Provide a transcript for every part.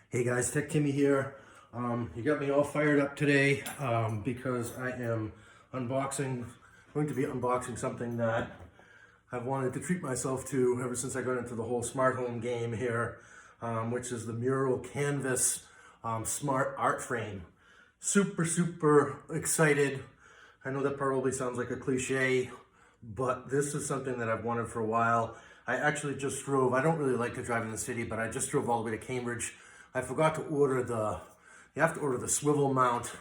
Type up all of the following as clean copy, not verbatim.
Hey guys, Tech Timmy here. You got me all fired up today because I am going to be unboxing something that I've wanted to treat myself to ever since I got into the whole smart home game here, which is the Meural Canvas smart art frame. Super excited. I know that probably sounds like a cliche, but this is something that I've wanted for a while. I actually just drove, I don't really like to drive in the city, but I just drove all the way to Cambridge. I forgot to order you have to order the swivel mount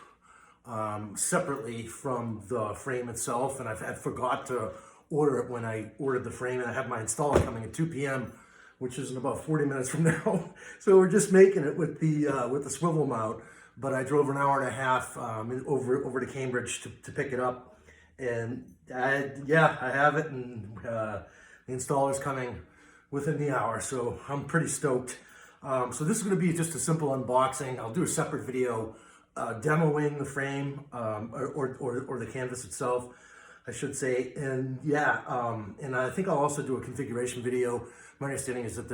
separately from the frame itself, and I forgot to order it when I ordered the frame, and I have my installer coming at 2 p.m., which is in about 40 minutes from now. So we're just making it with the swivel mount, but I drove an hour and a half over to Cambridge to pick it up, and I have it, and the installer's coming within the hour, so I'm pretty stoked. So this is going to be just a simple unboxing. I'll do a separate video demoing the frame or the canvas itself, I should say. And and I think I'll also do a configuration video. My understanding is that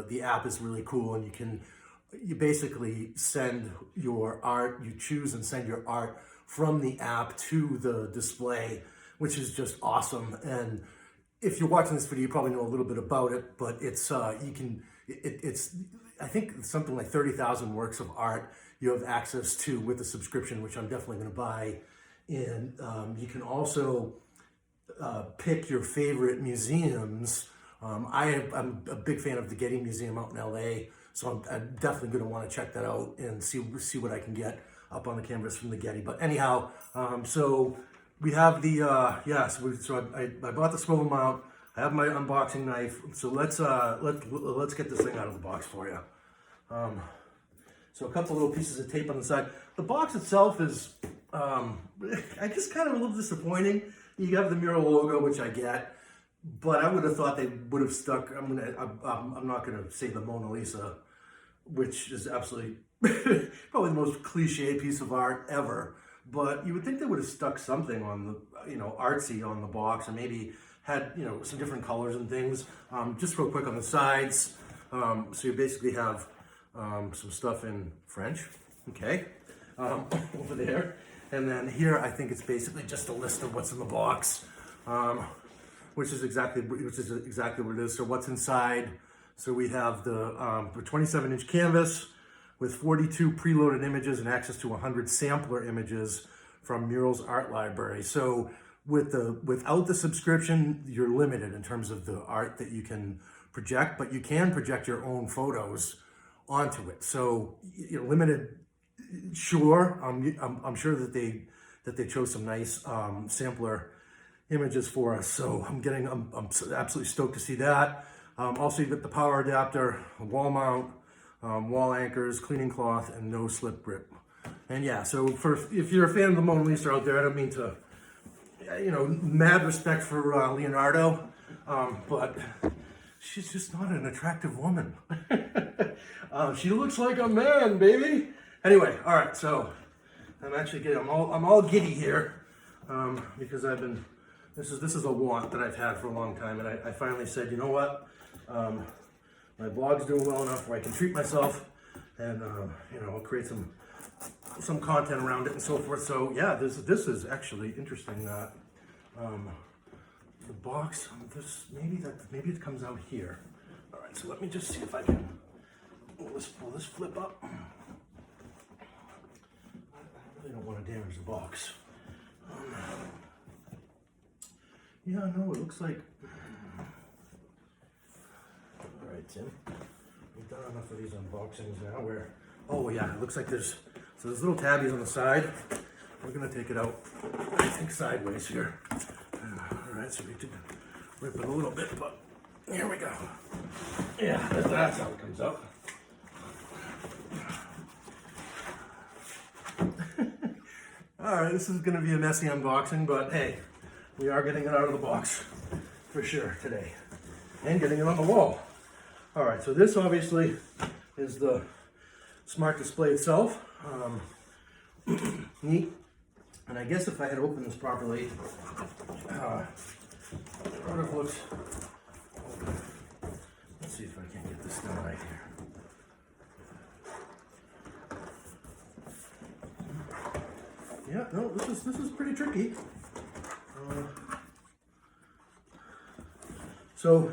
the app is really cool, and you basically send your art, you choose and send your art from the app to the display, which is just awesome. And if you're watching this video, you probably know a little bit about it, but it's I think something like 30,000 works of art you have access to with the subscription, which I'm definitely going to buy. And you can also pick your favorite museums. I'm a big fan of the Getty Museum out in LA, so I'm definitely going to want to check that out and see what I can get up on the canvas from the Getty. But anyhow, so we have the I bought the swivel mount. I have my unboxing knife, so let's get this thing out of the box for you. So a couple little pieces of tape on the side. The box itself is, I guess, kind of a little disappointing. You have the Meural logo, which I get, but I would have thought they would have stuck. I'm not gonna say the Mona Lisa, which is absolutely probably the most cliche piece of art ever. But you would think they would have stuck something on the, artsy on the box, and maybe had, some different colors and things. Just real quick on the sides. So you basically have some stuff in French, okay, over there. And then here, I think it's basically just a list of what's in the box, which is exactly what it is. So what's inside? So we have the 27-inch canvas with 42 preloaded images and access to 100 sampler images from Meural's art library. So without the subscription, you're limited in terms of the art that you can project, but you can project your own photos onto it. So limited, sure. I'm sure that they chose some nice sampler images for us. So I'm absolutely stoked to see that. Also, you get the power adapter, a wall mount, wall anchors, cleaning cloth, and no slip grip. And yeah, so if you're a fan of the Mona Lisa out there, I don't mean to, mad respect for Leonardo, but she's just not an attractive woman. She looks like a man, baby. Anyway, all right, so I'm all giddy here because this is a want that I've had for a long time, and I finally said, you know what, my blog's doing well enough where I can treat myself, and I'll create some content around it and so forth. So yeah, this is actually interesting that the box, maybe it comes out here. All right, so let me just see if I can pull this flip up. I really don't want to damage the box. Yeah, no, it looks like. All right, Tim, we've done enough of these unboxings now. Oh yeah, it looks like there's little tabbies on the side. We're gonna take it out, I think, sideways here. All right, so we did rip it a little bit, but here we go. Yeah, that's how it comes out. All right, this is gonna be a messy unboxing, but hey, we are getting it out of the box for sure today, and getting it on the wall. All right, so this obviously is the smart display itself. Neat. And I guess if I had opened this properly, it would have looked. Let's see if I can get this done right here. yeah, no, this is pretty tricky. So,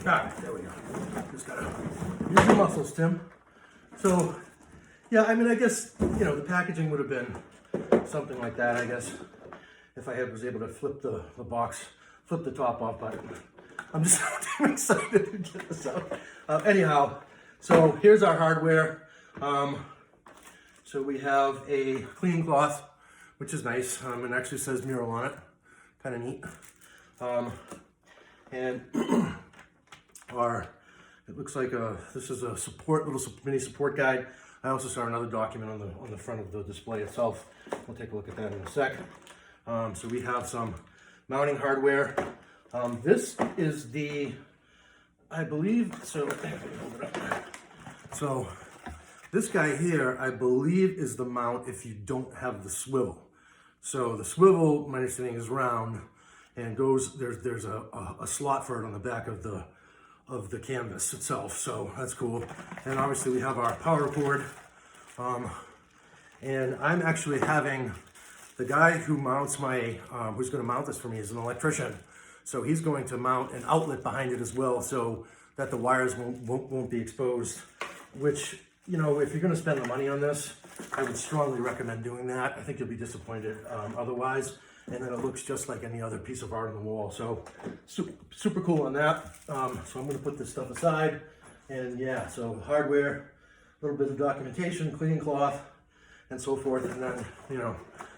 there we go. Just gotta use your muscles, Tim. So, yeah, I mean, I guess, you know, the packaging would have been something like that, I guess, if I was able to flip the box, flip the top off, but I'm just damn excited to get this out. Anyhow, so here's our hardware. So we have a cleaning cloth, which is nice. It actually says Meural on it, kind of neat. And it looks like this is a little mini support guide. I also saw another document on the front of the display itself. We'll take a look at that in a sec. So we have some mounting hardware. This is I believe, so this guy here, I believe, is the mount if you don't have the swivel. So the swivel, my understanding, is round and goes, there's a slot for it on the back of the canvas itself, so that's cool. And obviously we have our power cord. And I'm actually having the guy who mounts who's gonna mount this for me is an electrician. So he's going to mount an outlet behind it as well so that the wires won't be exposed, which, you know, if you're gonna spend the money on this, I would strongly recommend doing that. I think you'll be disappointed otherwise. And then it looks just like any other piece of art on the wall. So super cool on that. So I'm gonna put this stuff aside. And yeah, so hardware, a little bit of documentation, cleaning cloth, and so forth. And then, you know,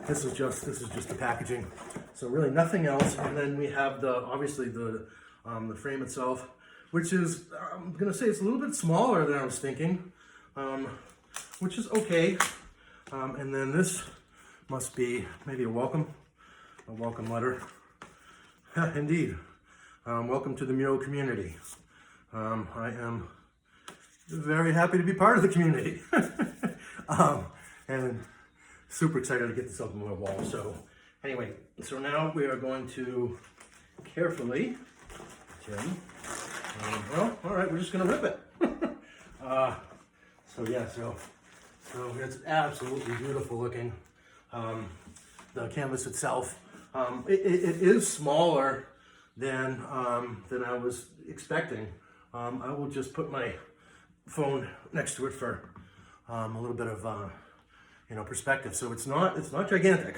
this is just the packaging. So really nothing else. And then we have obviously the frame itself, which is, I'm gonna say it's a little bit smaller than I was thinking, which is okay. And then this must be maybe a welcome letter. Indeed. Welcome to the Meural community. I am very happy to be part of the community. And super excited to get this up on my wall. So anyway, so now we are going to carefully, Tim, well, all right, we're just gonna rip it. So yeah, so it's absolutely beautiful looking. The canvas itself, it is smaller than I was expecting. I will just put my phone next to it for a little bit of you know, perspective. So it's not gigantic,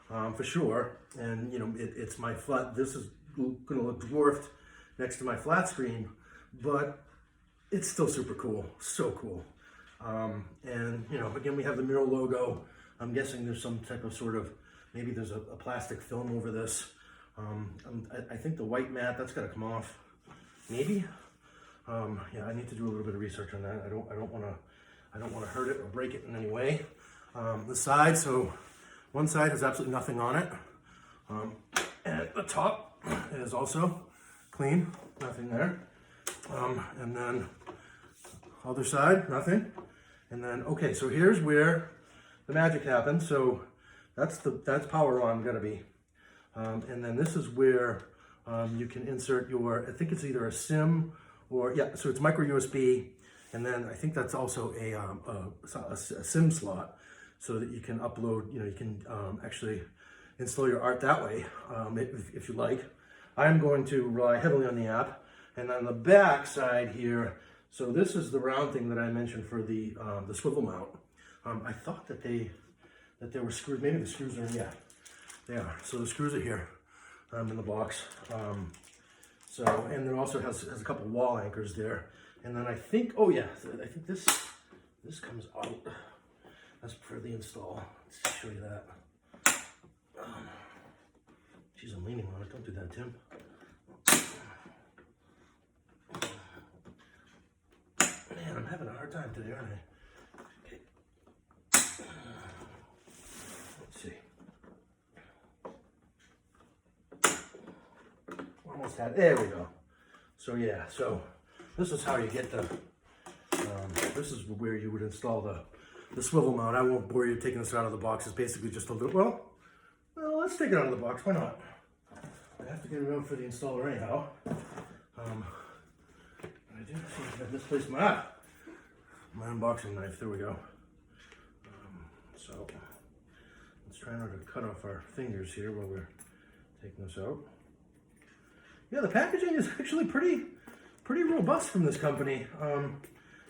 for sure. And you know, it's my flat. This is going to look dwarfed next to my flat screen, but it's still super cool. So cool. And you know, again, we have the Meural logo. I'm guessing there's some type of sort of, maybe there's a plastic film over this. I think the white mat, that's got to come off. Maybe. Yeah, I need to do a little bit of research on that. I don't want to hurt it or break it in any way. The side, so one side has absolutely nothing on it. And the top is also clean, nothing there. And then other side, nothing. And then, okay, so here's where the magic happens. So that's power on gonna be. And then this is where you can insert I think it's either a SIM or, yeah, so it's micro USB. And then I think that's also a SIM slot so that you can upload, you know, you can actually install your art that way if you like. I'm going to rely heavily on the app. And on the back side here, so this is the round thing that I mentioned for the swivel mount. I thought that there were screws, maybe the screws are in, yeah, they are. So the screws are here in the box. So, and it also has a couple wall anchors there. And then I think, oh yeah, I think this comes out. That's for the install. Let's show you that. Geez, I'm leaning on it. Don't do that, Tim. Man, I'm having a hard time today, aren't I? Okay. Let's see. Almost had, there we go. So yeah, so this is how you get this is where you would install the swivel mount. I won't bore you taking this out of the box. It's basically just a little, well, let's take it out of the box. Why not? I have to get it out for the installer anyhow. I do seem to have misplaced my unboxing knife. There we go. So let's try not to cut off our fingers here while we're taking this out. Yeah, the packaging is actually pretty robust from this company.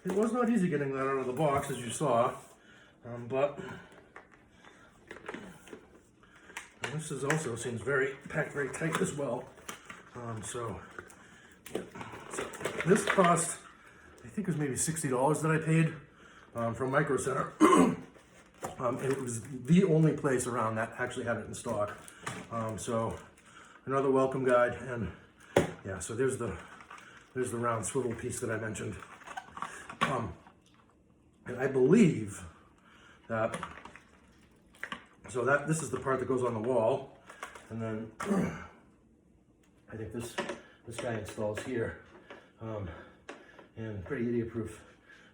It was not easy getting that out of the box, as you saw, but this is also seems packed very tight as well. So this cost, I think it was maybe $60 that I paid from Micro Center. It was the only place around that actually had it in stock. So another welcome guide, and yeah, so there's the round swivel piece that I mentioned. And I believe that, so this is the part that goes on the wall, and then I think this guy installs here, and pretty idiot proof.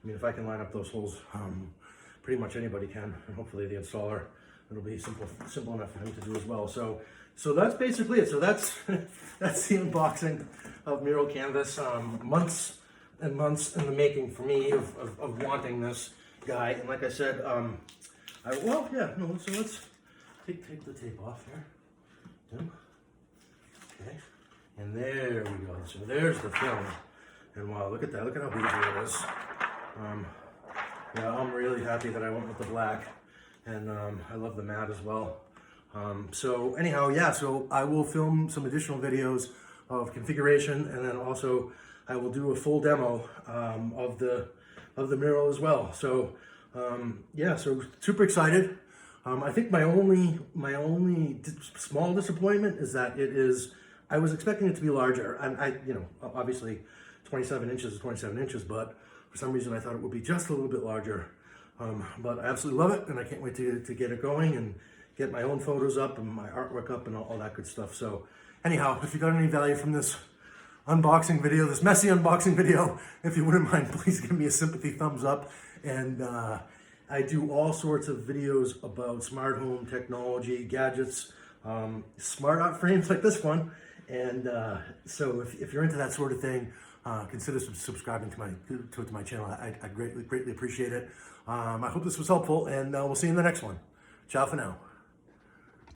I mean, if I can line up those holes, pretty much anybody can, and hopefully the installer, it'll be simple enough for him to do as well. So that's basically it. So that's that's the unboxing of Meural Canvas. Months and months in the making for me of wanting this guy. And like I said, so let's take the tape off here. Okay, and there we go. So there's the film. And wow, look at that! Look at how beautiful it is. Yeah, I'm really happy that I went with the black, and I love the matte as well. So anyhow, yeah, so I will film some additional videos of configuration, and then also I will do a full demo of the Meural as well. So yeah, so super excited. I think my only small disappointment is that I was expecting it to be larger, and obviously 27 inches is 27 inches, but for some reason I thought it would be just a little bit larger. But I absolutely love it, and I can't wait to get it going and get my own photos up and my artwork up and all that good stuff. So anyhow, if you got any value from this unboxing video, this messy unboxing video, if you wouldn't mind, please give me a sympathy thumbs up. And I do all sorts of videos about smart home technology, gadgets, smart art frames like this one. And so if you're into that sort of thing, consider subscribing to my channel. I greatly appreciate it. I hope this was helpful, and we'll see you in the next one. Ciao for now.